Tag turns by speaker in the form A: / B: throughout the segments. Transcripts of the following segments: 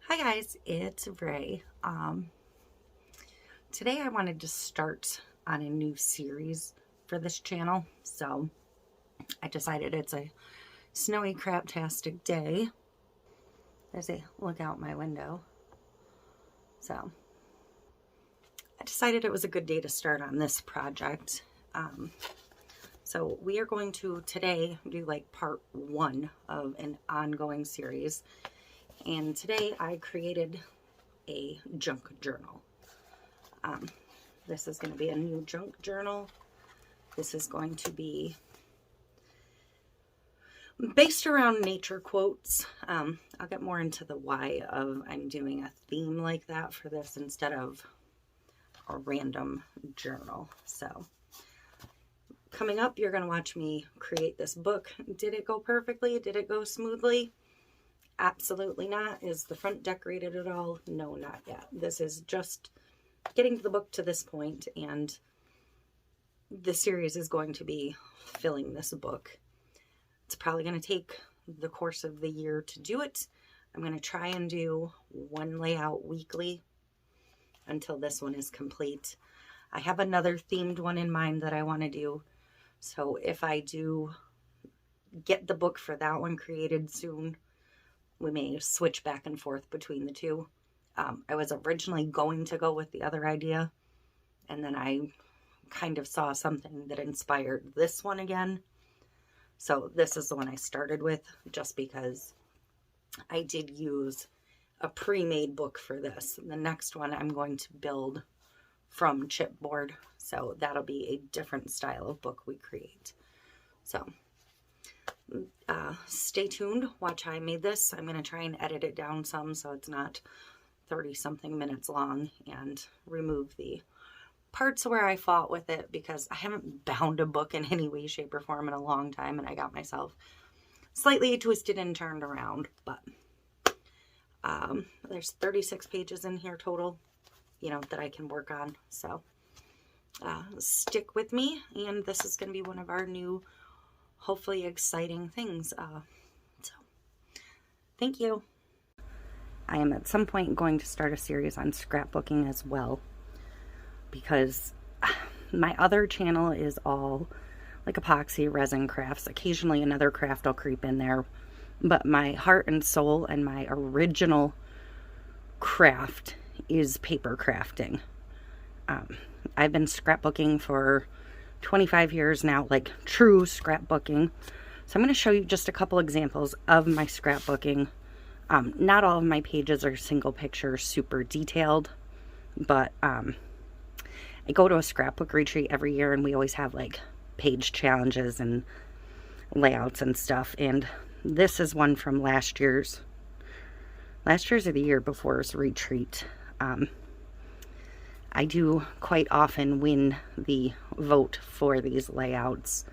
A: Hi guys, it's Ray. Today I wanted to start on a new series for this channel. So I decided it's a snowy craptastic day. There's a look out my window. So I decided it was a good day to start on this project. So we are going to today do like part one of an ongoing series. And today I created a junk journal. This is going to be a new junk journal. This is going to be based around nature quotes. I'll get more into the why of I'm doing a theme like that for this instead of a random journal. So coming up, you're going to watch me create this book. Did it go perfectly? Did it go smoothly? Absolutely not. Is the front decorated at all? No, not yet. This is just getting the book to this point, and the series is going to be filling this book. It's probably going to take the course of the year to do it. I'm going to try and do one layout weekly until this one is complete. I have another themed one in mind that I want to do. So if I do get the book for that one created soon, we may switch back and forth between the two. I was originally going to go with the other idea, and then I kind of saw something that inspired this one again. So this is the one I started with, just because I did use a pre-made book for this. The next one I'm going to build from chipboard, so that'll be a different style of book we create. So stay tuned, watch how I made this. I'm going to try and edit it down some so it's not 30 something minutes long, and remove the parts where I fought with it, because I haven't bound a book in any way, shape, or form in a long time, and I got myself slightly twisted and turned around. But there's 36 pages in here total, that I can work on. So stick with me, and this is going to be one of our new, hopefully exciting things. So thank you. I am at some point going to start a series on scrapbooking as well, because my other channel is all like epoxy resin crafts. Occasionally another craft will creep in there, but my heart and soul and my original craft is paper crafting. I've been scrapbooking for 25 years now, like true scrapbooking. So I'm going to show you just a couple examples of my scrapbooking. Not all of my pages are single picture, super detailed, but I go to a scrapbook retreat every year, and we always have like page challenges and layouts and stuff. And this is one from last year's or the year before's retreat. I do quite often win the vote for these layouts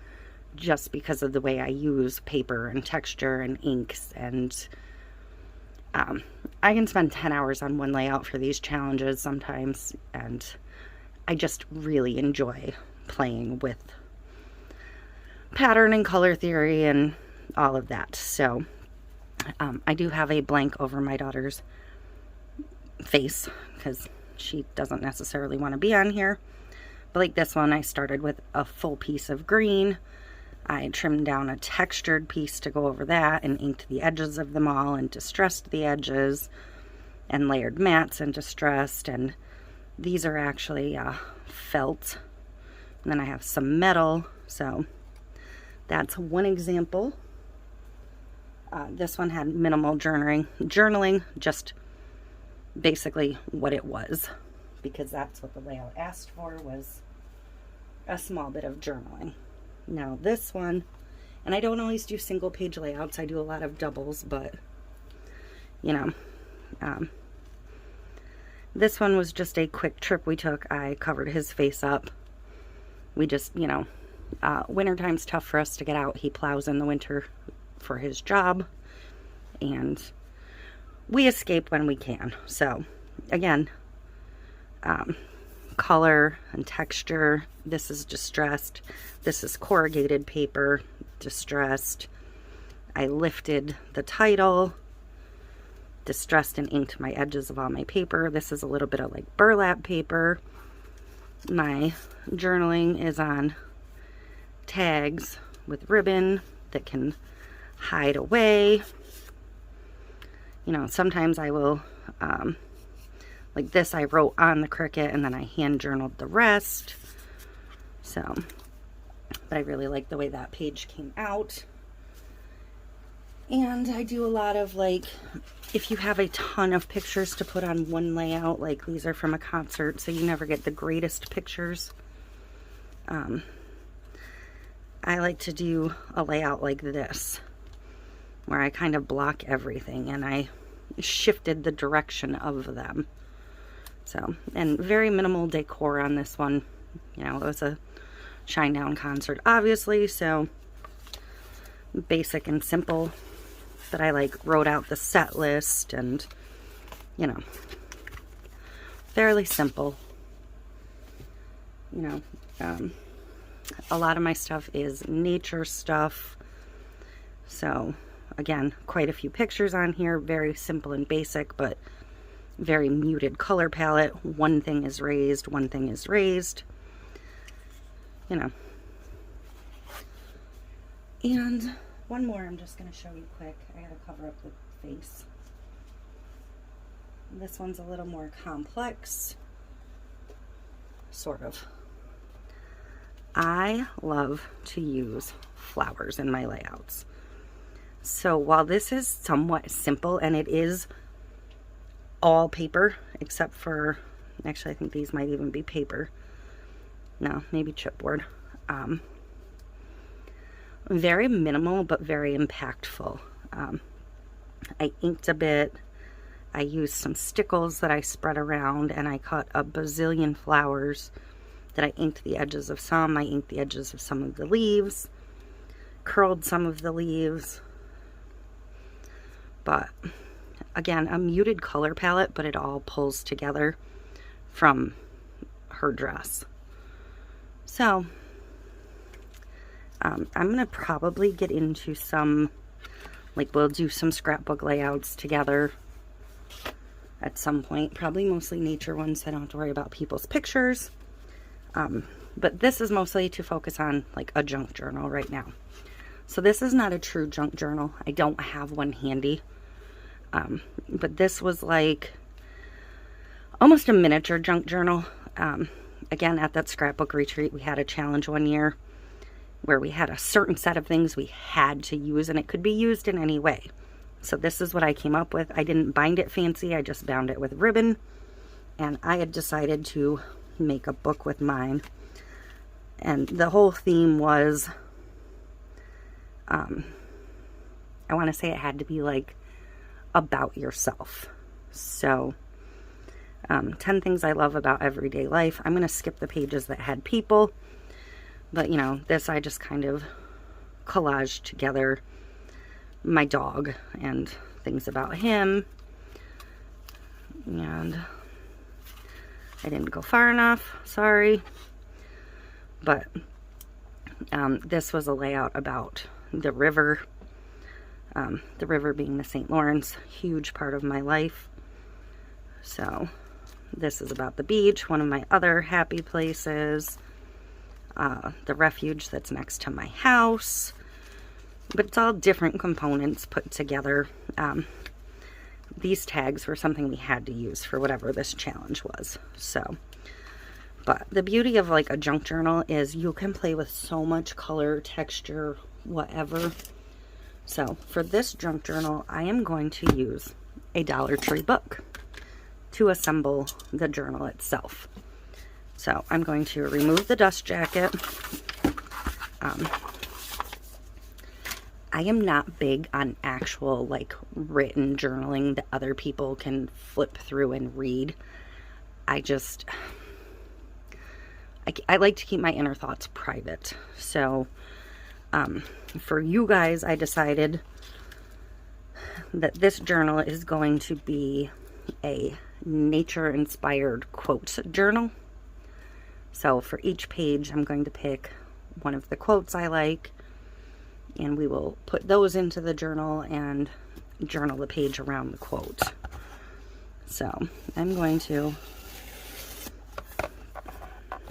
A: just because of the way I use paper and texture and inks, and I can spend 10 hours on one layout for these challenges sometimes, and I just really enjoy playing with pattern and color theory and all of that. So I do have a blank over my daughter's face because she doesn't necessarily want to be on here. But like this one, I started with a full piece of green. I trimmed down a textured piece to go over that and inked the edges of them all and distressed the edges and layered mats and distressed. And these are actually felt. And then I have some metal. So that's one example. This one had minimal journaling, just basically what it was, because that's what the layout asked for, was a small bit of journaling. Now this one, and I don't always do single page layouts, I do a lot of doubles, but this one was just a quick trip we took. I covered his face up. We just, wintertime's tough for us to get out. He plows in the winter for his job, and we escape when we can. So again, color and texture. This is distressed. This is corrugated paper, distressed. I lifted the title. distressed and inked my edges of all my paper. This is a little bit of like burlap paper. My journaling is on tags with ribbon that can hide away. You know, sometimes I will, like this I wrote on the Cricut and then I hand journaled the rest. So, but I really like the way that page came out. And I do a lot of like, if you have a ton of pictures to put on one layout, like these are from a concert, so you never get the greatest pictures. I like to do a layout like this, where I kind of block everything and I shifted the direction of them. So, and very minimal decor on this one. You know, it was a Shinedown concert, obviously, so basic and simple. But I like wrote out the set list and, you know, fairly simple. You know, a lot of my stuff is nature stuff. So again, quite a few pictures on here, very simple and basic, but very muted color palette. One thing is raised, one thing is raised, you know. And one more I'm just going to show you quick. I got to cover up the face. This one's a little more complex, sort of. I love to use flowers in my layouts. So while this is somewhat simple, and it is all paper, except for, actually I think these might even be paper. No, maybe chipboard. Very minimal, but very impactful. I inked a bit. I used some stickles that I spread around, and I cut a bazillion flowers that I inked the edges of some. I inked the edges of some of the leaves, curled some of the leaves. But again, a muted color palette, but it all pulls together from her dress. So I'm going to probably get into some, like we'll do some scrapbook layouts together at some point. Probably mostly nature ones, so I don't have to worry about people's pictures. But this is mostly to focus on like a junk journal right now. So this is not a true junk journal. I don't have one handy. But this was like almost a miniature junk journal. Again, at that scrapbook retreat, we had a challenge one year where we had a certain set of things we had to use, and it could be used in any way. So this is what I came up with. I didn't bind it fancy. I just bound it with ribbon, and I had decided to make a book with mine. And the whole theme was, I want to say it had to be like about yourself. So 10 things I love about everyday life. I'm going to skip the pages that had people, but you know, this I just kind of collaged together my dog and things about him. And I didn't go far enough, sorry. But this was a layout about the river being the St. Lawrence, huge part of my life. So this is about the beach, one of my other happy places, the refuge that's next to my house. But it's all different components put together. These tags were something we had to use for whatever this challenge was. So, but the beauty of like a junk journal is you can play with so much color, texture, whatever. So for this junk journal, I am going to use a Dollar Tree book to assemble the journal itself. So I'm going to remove the dust jacket. I am not big on actual like written journaling that other people can flip through and read. I like to keep my inner thoughts private. So for you guys, I decided that this journal is going to be a nature-inspired quotes journal. So for each page, I'm going to pick one of the quotes I like, and we will put those into the journal, and journal the page around the quote. So I'm going to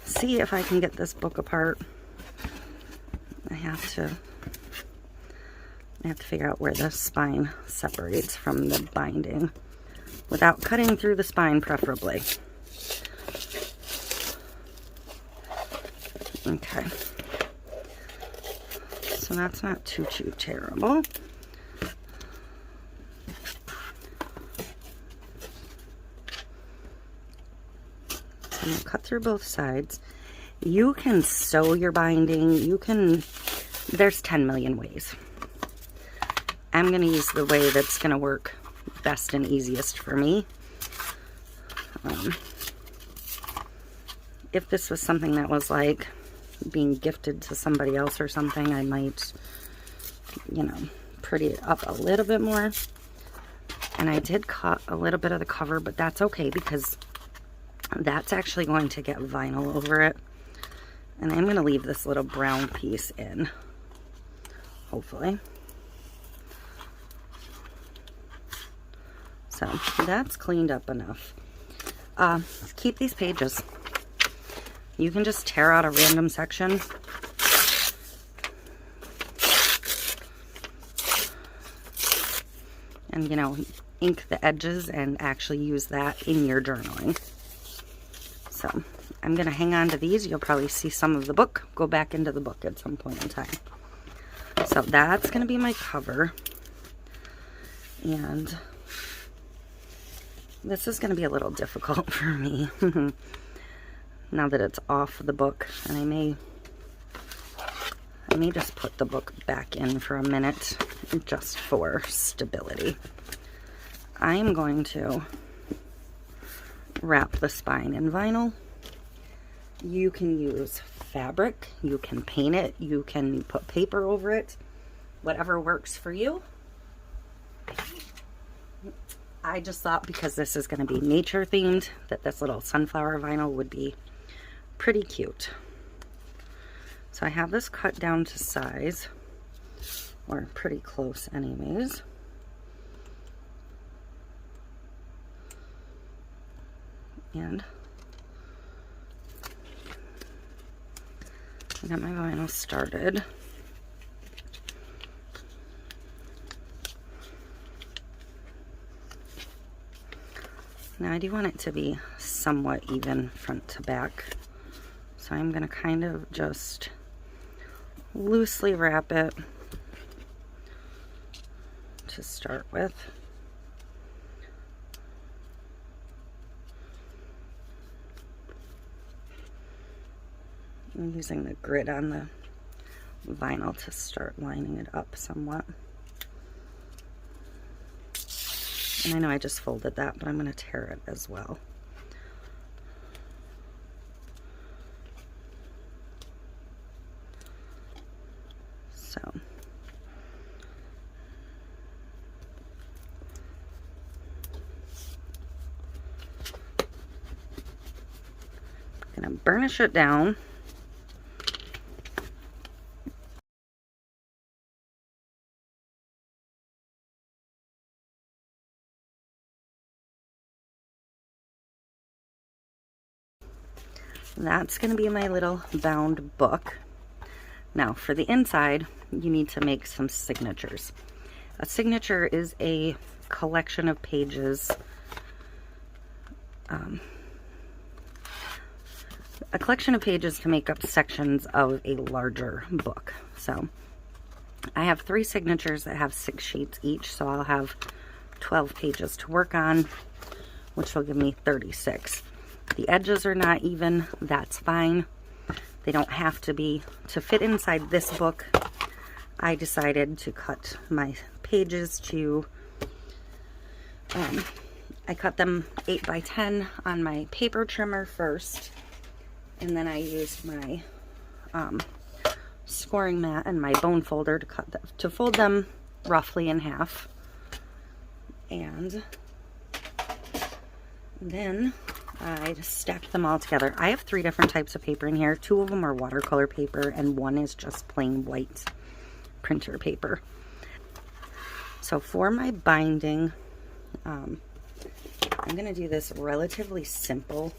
A: see if I can get this book apart. I have to figure out where the spine separates from the binding without cutting through the spine, preferably. Okay. So that's not too terrible. I'm going to cut through both sides. You can sew your binding. There's 10 million ways. I'm going to use the way that's going to work best and easiest for me. If this was something that was like being gifted to somebody else or something, I might, pretty it up a little bit more. And I did cut a little bit of the cover, but that's okay because that's actually going to get vinyl over it. And I'm going to leave this little brown piece in, hopefully. So that's cleaned up enough. Keep these pages. You can just tear out a random section. And, ink the edges and actually use that in your journaling. So I'm going to hang on to these. You'll probably see some of the book go back into the book at some point in time. So that's going to be my cover. And this is going to be a little difficult for me now that it's off the book, and I may just put the book back in for a minute just for stability. I'm going to wrap the spine in vinyl. You can use fabric, you can paint it, you can put paper over it, whatever works for you. I just thought because this is going to be nature themed that this little sunflower vinyl would be pretty cute. So I have this cut down to size, or pretty close anyways. And I got my vinyl started. Now I do want it to be somewhat even front to back. So I'm going to kind of just loosely wrap it to start with. I'm using the grid on the vinyl to start lining it up somewhat. And I know I just folded that, but I'm going to tear it as well. So I'm going to burnish it down. That's going to be my little bound book. Now for the inside, you need to make some signatures. A signature is a collection of pages, to make up sections of a larger book. So I have 3 signatures that have 6 sheets each, so I'll have 12 pages to work on, which will give me 36. The edges are not even, that's fine. They don't have to be. To fit inside this book, I decided to cut my pages to, I cut them 8 by 10 on my paper trimmer first, and then I used my scoring mat and my bone folder to fold them roughly in half. And then I just stacked them all together. I have 3 different types of paper in here. 2 of them are watercolor paper and 1 is just plain white printer paper. So for my binding, I'm going to do this relatively simple.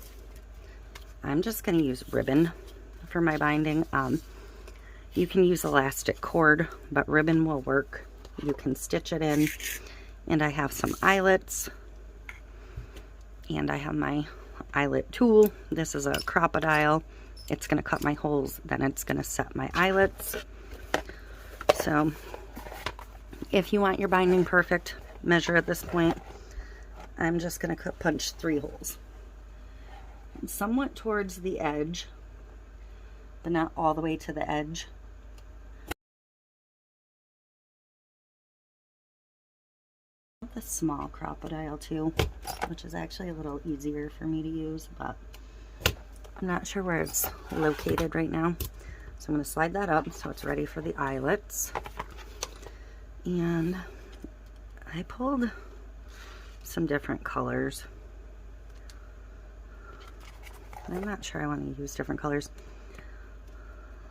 A: I'm just going to use ribbon for my binding. You can use elastic cord, but ribbon will work. You can stitch it in. And I have some eyelets. And I have my eyelet tool. This is a Crop-A-Dile. It's going to cut my holes, then it's going to set my eyelets. So if you want your binding perfect, measure at this point. I'm just going to punch 3 holes. Somewhat towards the edge, but not all the way to the edge. The small Crop-A-Dile too, which is actually a little easier for me to use, but I'm not sure where it's located right now. So I'm going to slide that up so it's ready for the eyelets. And I pulled some different colors. I'm not sure I want to use different colors.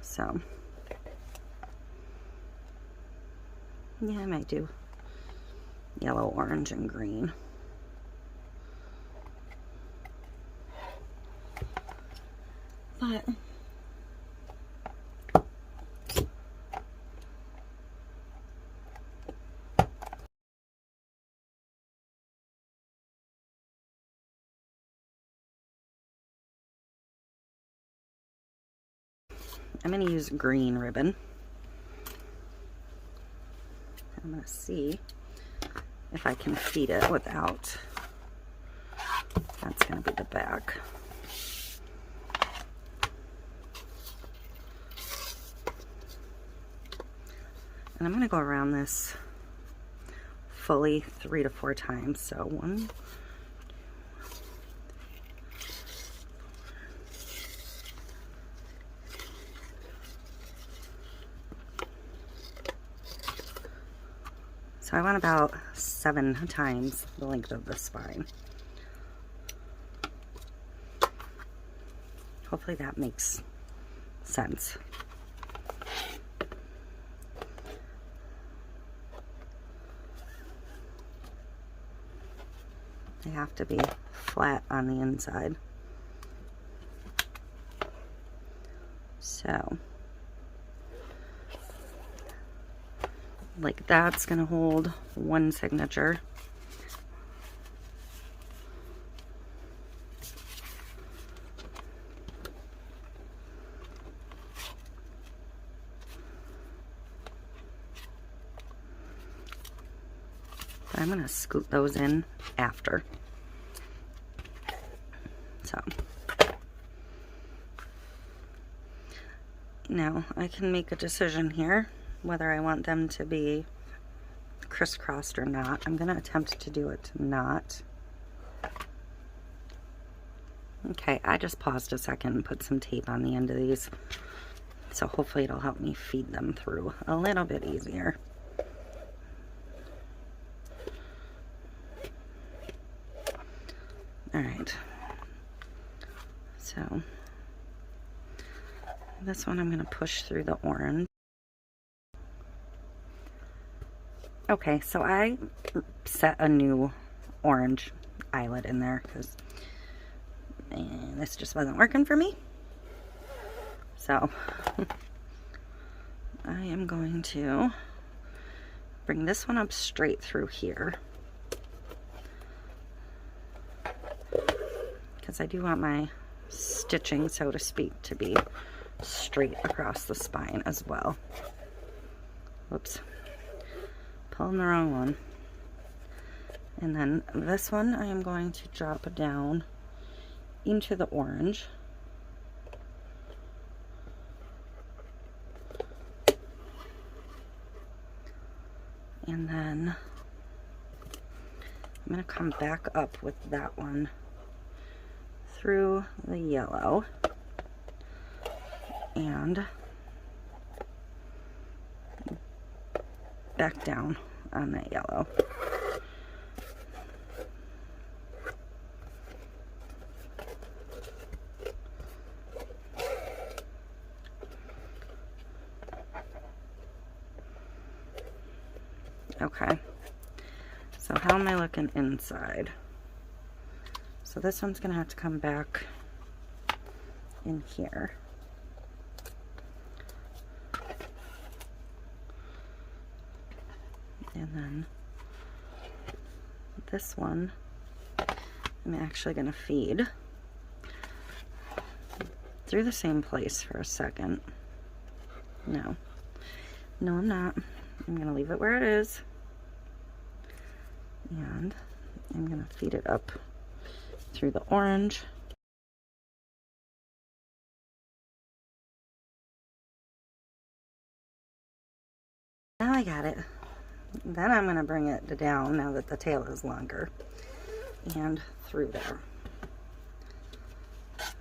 A: So yeah, I might do yellow, orange, and green. But I'm going to use green ribbon. I'm going to see if I can feed it without, that's going to be the back. And I'm going to go around this fully 3 to 4 times. So 1, so I want about 7 times the length of the spine. Hopefully that makes sense. They have to be flat on the inside. So, like that's gonna hold 1 signature. But I'm gonna scoot those in after. So now I can make a decision here whether I want them to be crisscrossed or not. I'm going to attempt to do it not. Okay, I just paused a second and put some tape on the end of these. So hopefully it'll help me feed them through a little bit easier. Alright. So this one I'm going to push through the orange. Okay, so I set a new orange eyelet in there because this just wasn't working for me. So I am going to bring this one up straight through here because I do want my stitching, so to speak, to be straight across the spine as well. Whoops. Pulling the wrong one. And then this one I am going to drop down into the orange. And then I'm going to come back up with that one through the yellow and back down on that yellow. Okay, how am I looking inside? So this one's going to have to come back in here. And then this one, I'm actually going to feed through the same place for a second. No, I'm not. I'm going to leave it where it is. And I'm going to feed it up through the orange. Now I got it. Then I'm going to bring it down now that the tail is longer and through there.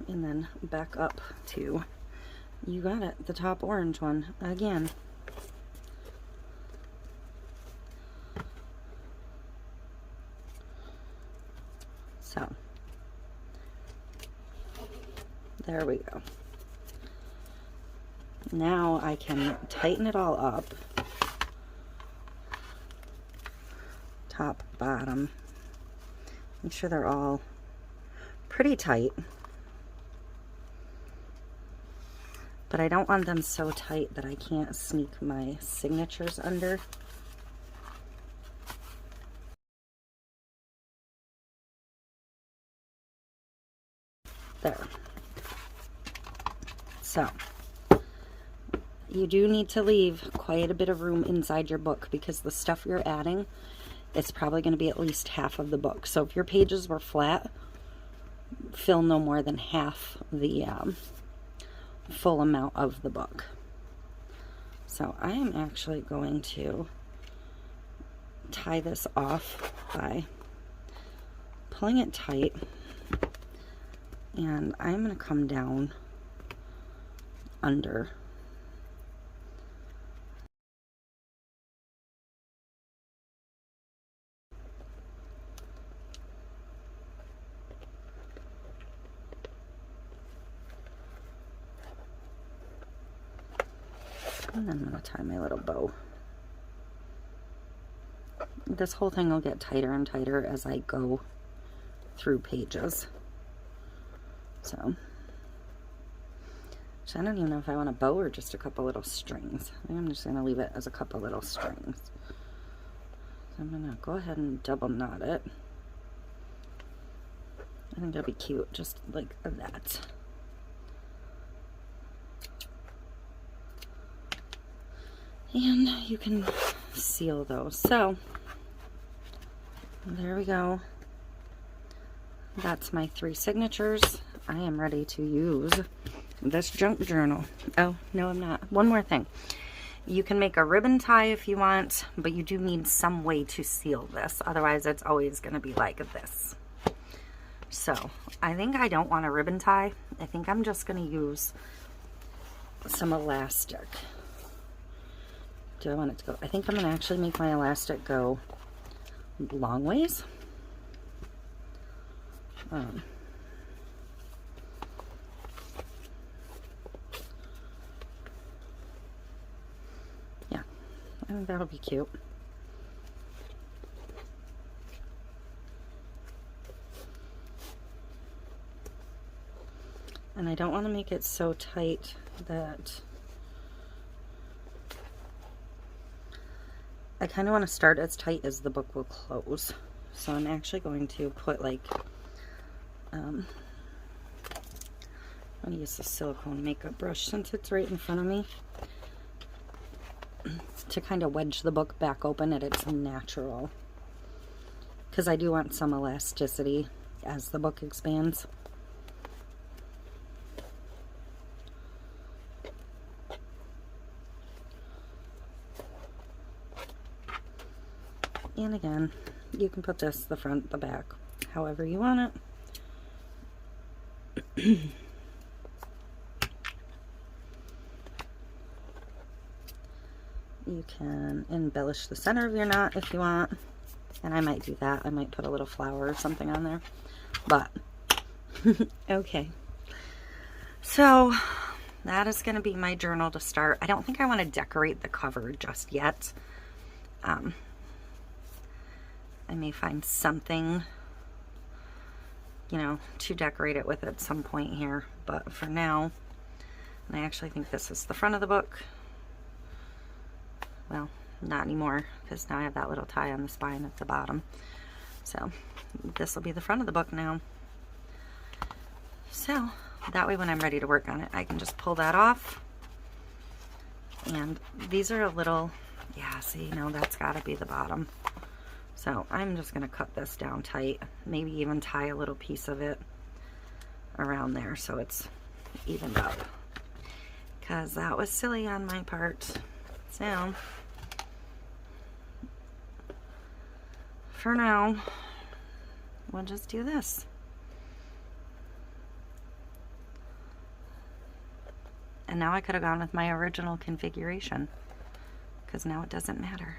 A: And then back up to, you got it, the top orange one again. So, there we go. Now I can tighten it all up. Top, bottom. Make sure they're all pretty tight. But I don't want them so tight that I can't sneak my signatures under. There. So, you do need to leave quite a bit of room inside your book because the stuff you're adding, it's probably going to be at least half of the book. So if your pages were flat, fill no more than half the full amount of the book. So I am actually going to tie this off by pulling it tight, and I'm going to come down under. And then I'm going to tie my little bow. This whole thing will get tighter and tighter as I go through pages. So, I don't even know if I want a bow or just a couple little strings. I think I'm just going to leave it as a couple little strings. So I'm going to go ahead and double knot it. I think that'll be cute, just like that. And you can seal those. So, there we go. That's my 3 signatures. I am ready to use this junk journal. Oh, no, I'm not. One more thing. You can make a ribbon tie if you want, but you do need some way to seal this. Otherwise, it's always going to be like this. So, I think I don't want a ribbon tie. I think I'm just going to use some elastic. Do I want it to go? I think I'm going to actually make my elastic go long ways. Yeah, I think that'll be cute. And I don't want to make it so tight that I kind of want to start as tight as the book will close. So I'm actually going to put like, I'm going to use the silicone makeup brush since it's right in front of me to kind of wedge the book back open at its natural. Because I do want some elasticity as the book expands. And again, you can put this the front, the back, however you want it. You can embellish the center of your knot if you want. And I might do that. I might put a little flower or something on there. But, okay. So, that is going to be my journal to start. I don't think I want to decorate the cover just yet. I may find something, you know, to decorate it with at some point here. But for now, and I actually think this is the front of the book. Well, not anymore, because now I have that little tie on the spine at the bottom. So this will be the front of the book now. So that way when I'm ready to work on it, I can just pull that off. And these are a little, yeah, see, no, that's got to be the bottom. So I'm just going to cut this down tight, maybe even tie a little piece of it around there so it's evened up, because that was silly on my part. So for now, we'll just do this. And now I could have gone with my original configuration, because now it doesn't matter.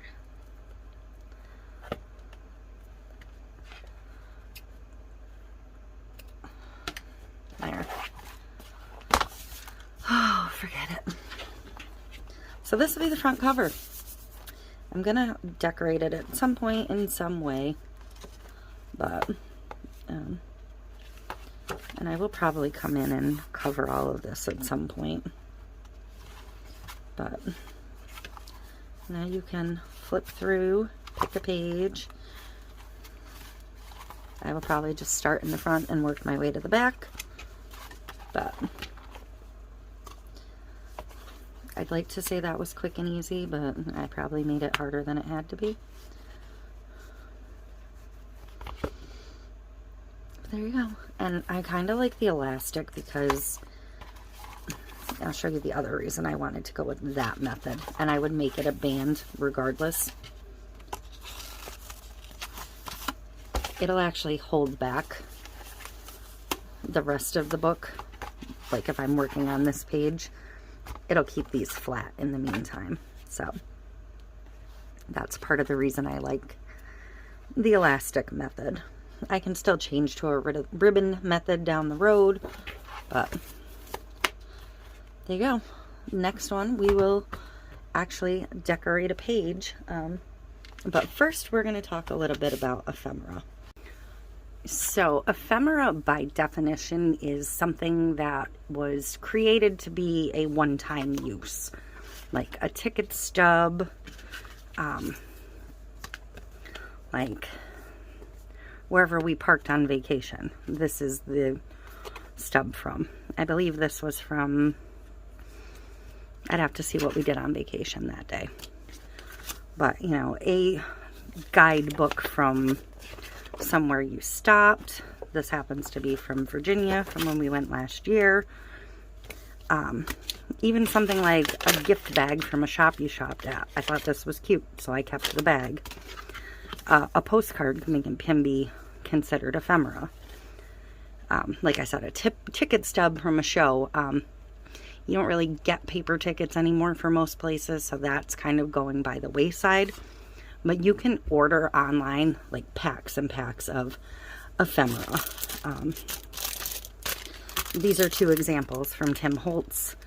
A: There. Oh, forget it. So this will be the front cover. I'm gonna decorate it at some point in some way, but and I will probably come in and cover all of this at some point. But now you can flip through, pick a page. I will probably just start in the front and work my way to the back. But I'd like to say that was quick and easy, but I probably made it harder than it had to be. There you go. And I kind of like the elastic because I'll show you the other reason I wanted to go with that method. And I would make it a band regardless. It'll actually hold back the rest of the book. Like if I'm working on this page, it'll keep these flat in the meantime. So that's part of the reason I like the elastic method. I can still change to a ribbon method down the road, but there you go. Next one, we will actually decorate a page. But first, we're going to talk a little bit about ephemera. So ephemera, by definition, is something that was created to be a one-time use, like a ticket stub, like wherever we parked on vacation. This is the stub from. I believe this was from, I'd have to see what we did on vacation that day. But, you know, a guidebook from somewhere you stopped. This happens to be from Virginia, from when we went last year. Even something like a gift bag from a shop you shopped at. I thought this was cute, so I kept the bag. A postcard can be considered ephemera. Like I said, a ticket stub from a show. You don't really get paper tickets anymore for most places, so that's kind of going by the wayside. But you can order online like packs and packs of ephemera. These are two examples from Tim Holtz.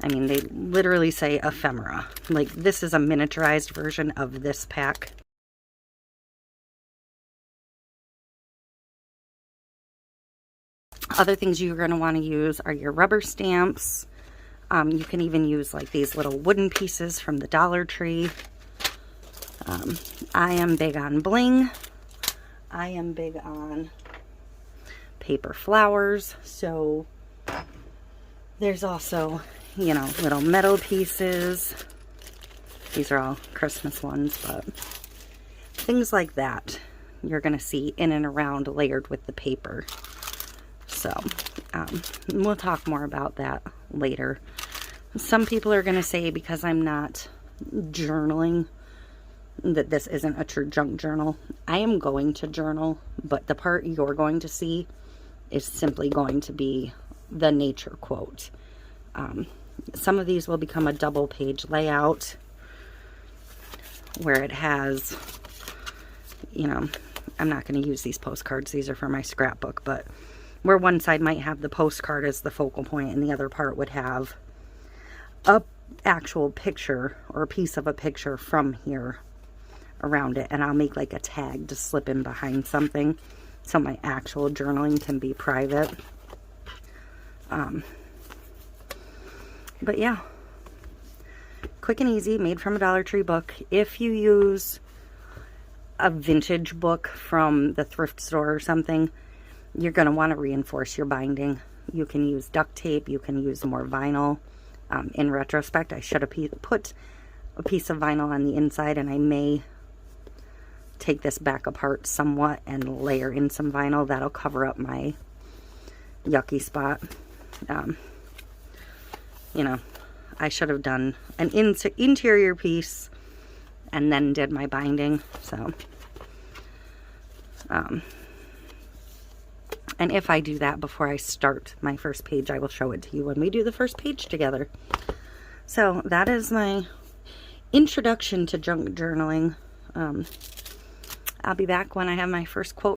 A: I mean, they literally say ephemera. Like, this is a miniaturized version of this pack. Other things you're going to want to use are your rubber stamps. You can even use like these little wooden pieces from the Dollar Tree. I am big on bling. I am big on paper flowers. So there's also, you know, little metal pieces. These are all Christmas ones, but things like that you're going to see in and around layered with the paper. So we'll talk more about that later. Some people are going to say, because I'm not journaling, that this isn't a true junk journal. I am going to journal, but the part you're going to see is simply going to be the nature quote. Some of these will become a double page layout where it has, you know, I'm not going to use these postcards. These are for my scrapbook, but where one side might have the postcard as the focal point and the other part would have a actual picture or a piece of a picture from here around it, and I'll make like a tag to slip in behind something so my actual journaling can be private. But yeah, quick and easy, made from a Dollar Tree book. If you use a vintage book from the thrift store or something, you're going to want to reinforce your binding. You can use duct tape, you can use more vinyl. In retrospect, I should have put a piece of vinyl on the inside, and I may take this back apart somewhat and layer in some vinyl. That'll cover up my yucky spot. You know, I should have done an interior piece and then did my binding. So, and if I do that before I start my first page, I will show it to you when we do the first page together. So that is my introduction to junk journaling. I'll be back when I have my first quote